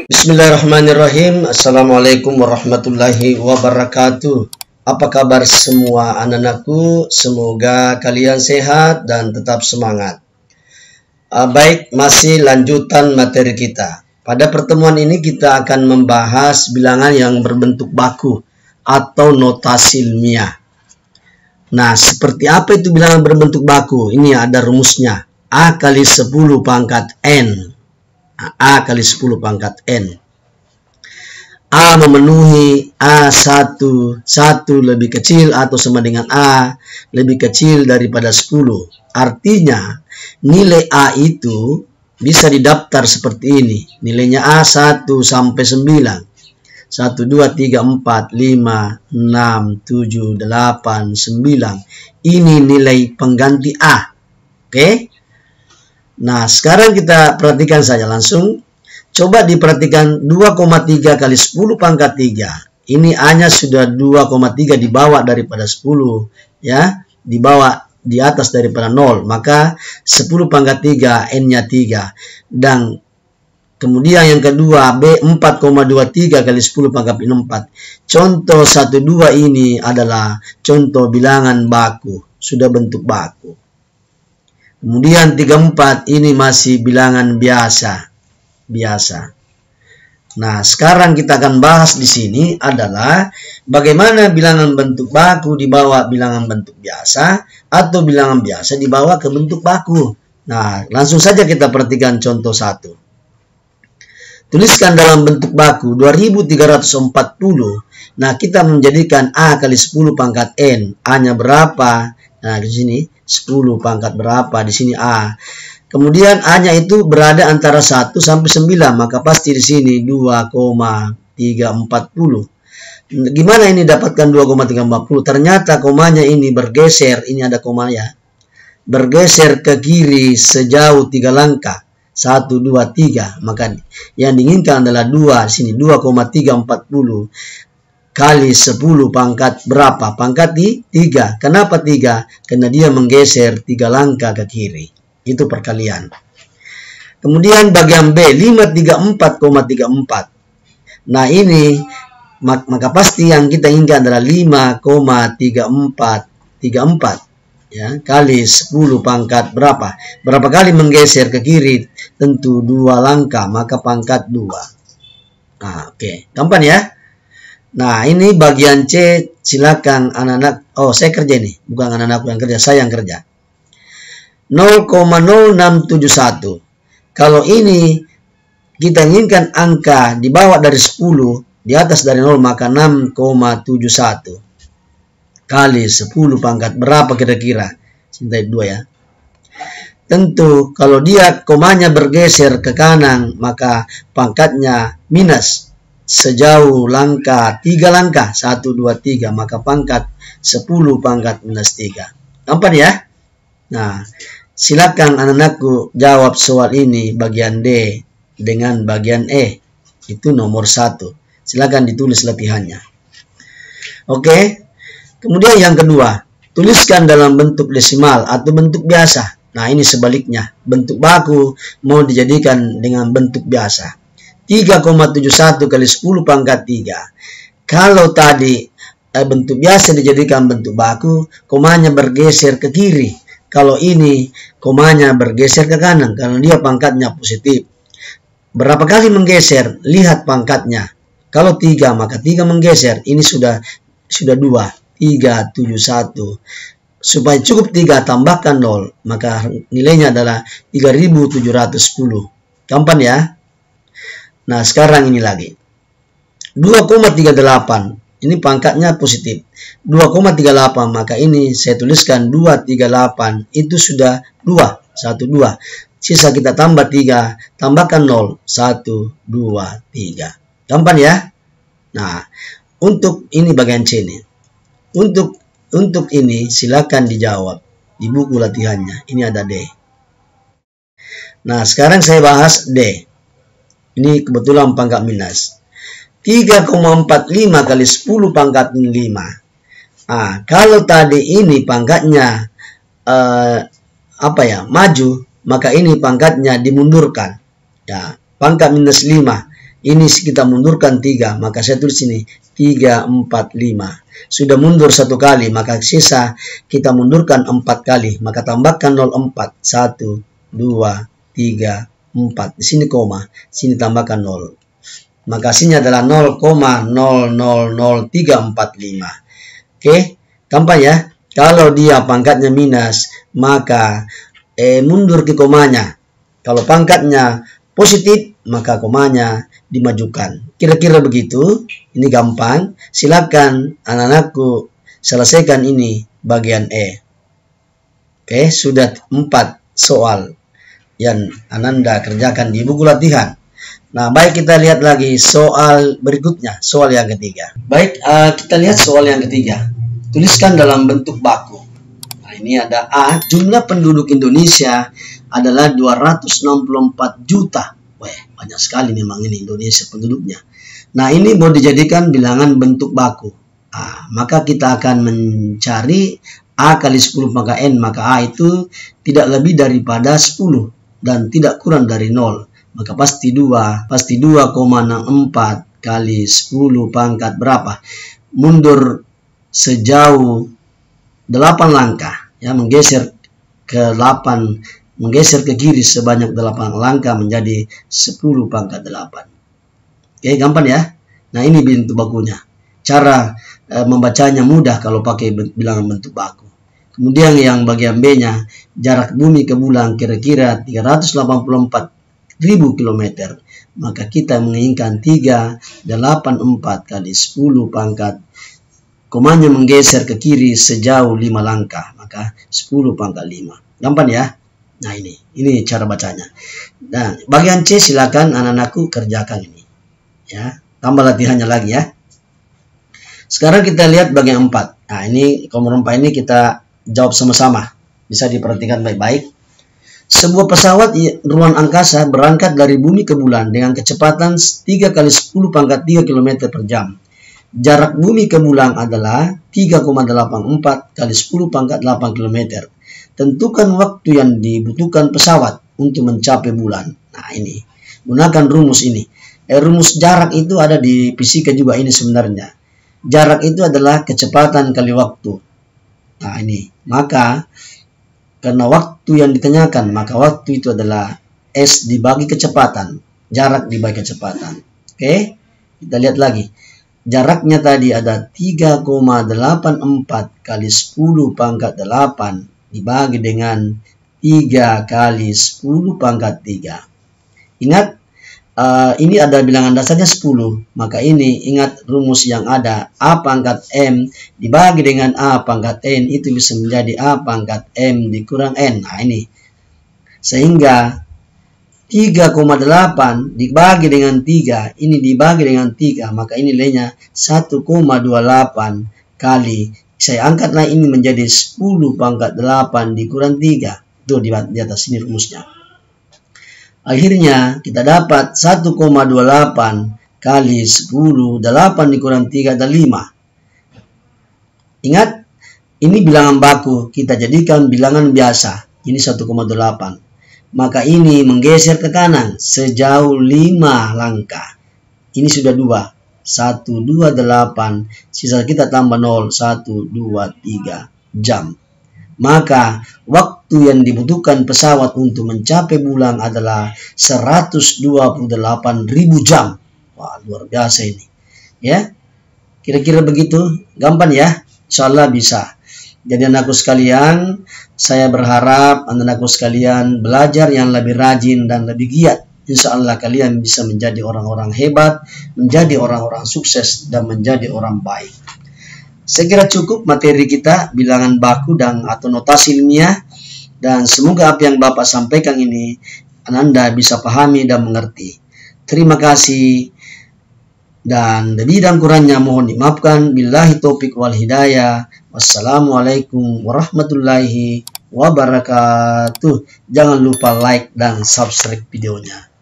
Bismillahirrahmanirrahim. Assalamualaikum warahmatullahi wabarakatuh. Apa kabar semua anak-anakku? Semoga kalian sehat dan tetap semangat. Baik, masih lanjutan materi kita. Pada pertemuan ini kita akan membahas bilangan yang berbentuk baku atau notasi ilmiah. Nah, seperti apa itu bilangan berbentuk baku? Ini ada rumusnya. A kali 10 pangkat N. A kali 10 pangkat N. A memenuhi A1 lebih kecil atau sama dengan A lebih kecil daripada 10. Artinya nilai A itu bisa didaftar seperti ini. Nilainya A1 sampai 9. 1, 2, 3, 4, 5, 6, 7, 8, 9. Ini nilai pengganti A. Oke? Nah, sekarang kita perhatikan saja langsung. Coba diperhatikan 2,3 kali 10 pangkat 3. Ini A-nya sudah 2,3 di bawah daripada 10. Ya, di bawah, di atas daripada 0. Maka 10 pangkat 3, N-nya 3. Dan kemudian yang kedua, B 4,23 kali 10 pangkat 4. Contoh 12 ini adalah contoh bilangan baku. Sudah bentuk baku. Kemudian 34 ini masih bilangan biasa. Nah, sekarang kita akan bahas di sini adalah bagaimana bilangan bentuk baku dibawa bilangan bentuk biasa atau bilangan biasa dibawa ke bentuk baku. Nah, langsung saja kita perhatikan contoh 1. Tuliskan dalam bentuk baku 2340. Nah, kita menjadikan A kali 10 pangkat N. A-nya berapa? Nah, di sini 10 pangkat berapa? Di sini A. Kemudian A-nya itu berada antara 1 sampai 9. Maka pasti di sini 2,340. Gimana ini dapatkan 2,340? Ternyata komanya ini bergeser. Ini ada koma ya. Bergeser ke kiri sejauh 3 langkah. 1, 2, 3. Maka yang diinginkan adalah 2. Sini 2,340 kali 10 pangkat berapa? Pangkat di 3. Kenapa 3? Karena dia menggeser 3 langkah ke kiri. Itu perkalian. Kemudian bagian B 534,34. Nah, ini maka pasti yang kita inginkan adalah 5,3434 ya, kali 10 pangkat berapa? Berapa kali menggeser ke kiri? Tentu 2 langkah, maka pangkat 2. Nah, oke. Gampang ya? Nah, ini bagian C. Silakan anak-anak. Oh, saya kerja nih. Bukan anak-anakku yang kerja, saya yang kerja. 0,0671. Kalau ini kita inginkan angka di bawah dari 10, di atas dari 0, maka 6,71 kali 10 pangkat berapa kira-kira? Sini 2 ya. Tentu kalau dia komanya bergeser ke kanan, maka pangkatnya minus sejauh langkah 3 langkah. 1, 2, 3. Maka pangkat 10 pangkat minus 3. Gampang ya? Nah, silakan anak-anakku jawab soal ini bagian D dengan bagian E. Itu nomor 1. Silakan ditulis latihannya. Oke. Kemudian yang kedua, tuliskan dalam bentuk desimal atau bentuk biasa. Nah, ini sebaliknya. Bentuk baku mau dijadikan dengan bentuk biasa. 3,71 kali 10 pangkat 3. Kalau tadi bentuk biasa dijadikan bentuk baku, komanya bergeser ke kiri. Kalau ini komanya bergeser ke kanan karena dia pangkatnya positif. Berapa kali menggeser? Lihat pangkatnya. Kalau 3, maka 3 menggeser. Ini sudah 2. 371. Supaya cukup 3 tambahkan 0, maka nilainya adalah 3710. Gampang ya? Nah, sekarang ini lagi. 2,38. Ini pangkatnya positif. 2,38, maka ini saya tuliskan 238. Itu sudah 2. 1, 2. Sisa kita tambah 3. Tambahkan 0. 1, 2, 3. Gampang ya? Nah, untuk ini bagian C ini. Untuk ini silakan dijawab di buku latihannya. Ini ada D. Nah, sekarang saya bahas D. Ini kebetulan pangkat minus. 3,45 kali 10 pangkat 5. Nah, kalau tadi ini pangkatnya maju, maka ini pangkatnya dimundurkan. Ya, pangkat minus 5. Ini kita mundurkan 3, maka saya tulis ini 3, 4, 5. Sudah mundur 1 kali, maka sisa kita mundurkan 4 kali. Maka tambahkan 04, 1, 2, 3, 4. Di sini koma, sini tambahkan 0. Maka hasilnya adalah 0,000345. Oke, gampang ya. Kalau dia pangkatnya minus, maka mundur ke komanya. Kalau pangkatnya positif, maka komanya dimajukan. Kira-kira begitu. Ini gampang. Silakan anak-anakku selesaikan ini bagian E. Oke, sudah 4 soal yang Ananda kerjakan di buku latihan. Nah, baik, kita lihat lagi soal berikutnya, soal yang ketiga. Baik, kita lihat soal yang ketiga. Tuliskan dalam bentuk baku. Nah, ini ada A, jumlah penduduk Indonesia adalah 264 juta. Wah, banyak sekali memang ini Indonesia penduduknya. Nah, ini mau dijadikan bilangan bentuk baku. Nah, maka kita akan mencari A kali 10 maka N, maka A itu tidak lebih daripada 10 dan tidak kurang dari 0. Maka pasti 2, pasti 2,64 kali 10 pangkat berapa? Mundur sejauh 8 langkah, ya, menggeser ke 8, menggeser ke kiri sebanyak 8 langkah menjadi 10 pangkat 8. Oke, gampang ya. Nah, ini bentuk bakunya. Cara membacanya mudah kalau pakai bilangan bentuk baku. Kemudian yang bagian B-nya, jarak bumi ke bulan kira-kira 384.000 km. Maka kita menginginkan 384 kali 10 pangkat. Komanya menggeser ke kiri sejauh 5 langkah. Maka 10 pangkat 5. Gampang ya. Nah, ini cara bacanya. Nah, bagian C silakan anak-anakku kerjakan ini. Ya, tambah latihannya lagi ya. Sekarang kita lihat bagian 4. Nah, ini nomor 4 ini kita jawab sama-sama. Bisa diperhatikan baik-baik. Sebuah pesawat ruang angkasa berangkat dari bumi ke bulan dengan kecepatan 3 kali 10 pangkat 3 km per jam. Jarak bumi ke bulan adalah 3,84 kali 10 pangkat 8 km. Tentukan waktu yang dibutuhkan pesawat untuk mencapai bulan. Nah, ini. Gunakan rumus ini. Rumus jarak itu ada di fisika juga ini sebenarnya. Jarak itu adalah kecepatan kali waktu. Nah, ini. Maka, karena waktu yang ditanyakan, maka waktu itu adalah S dibagi kecepatan. Jarak dibagi kecepatan. Oke? Kita lihat lagi. Jaraknya tadi ada 3,84 kali 10 pangkat 8. Dibagi dengan 3 kali 10 pangkat 3. Ingat, ini ada bilangan dasarnya 10. Maka ini ingat rumus yang ada. A pangkat M dibagi dengan A pangkat N. Itu bisa menjadi A pangkat M dikurang N. Nah, ini. Sehingga 3,8 dibagi dengan 3. Ini dibagi dengan 3. Maka ini nilainya 1,28 kali. Saya angkatlah ini menjadi 10 pangkat 8 dikurang 3. Itu di atas ini rumusnya. Akhirnya kita dapat 1,28 kali 10, 8 dikurang 3 dan 5. Ingat, ini bilangan baku. Kita jadikan bilangan biasa. Ini 1,8. Maka ini menggeser ke kanan sejauh 5 langkah. Ini sudah 2. 1, 2, 8, sisa kita tambah 0, 1, 2, 3 jam. Maka waktu yang dibutuhkan pesawat untuk mencapai bulan adalah 128.000 jam. Wah, luar biasa ini. Ya, kira-kira begitu, gampang ya. Insyaallah bisa. Jadi anakku sekalian, saya berharap anak-anakku sekalian belajar yang lebih rajin dan lebih giat. Insya Allah kalian bisa menjadi orang-orang hebat, menjadi orang-orang sukses, dan menjadi orang baik. Saya kira cukup materi kita, bilangan baku dan atau notasi ilmiah. Dan semoga apa yang Bapak sampaikan ini, Anda bisa pahami dan mengerti. Terima kasih. Dan lebih dan kurangnya mohon dimaafkan. Billahi taufiq wal hidayah. Wassalamualaikum warahmatullahi wabarakatuh. Jangan lupa like dan subscribe videonya.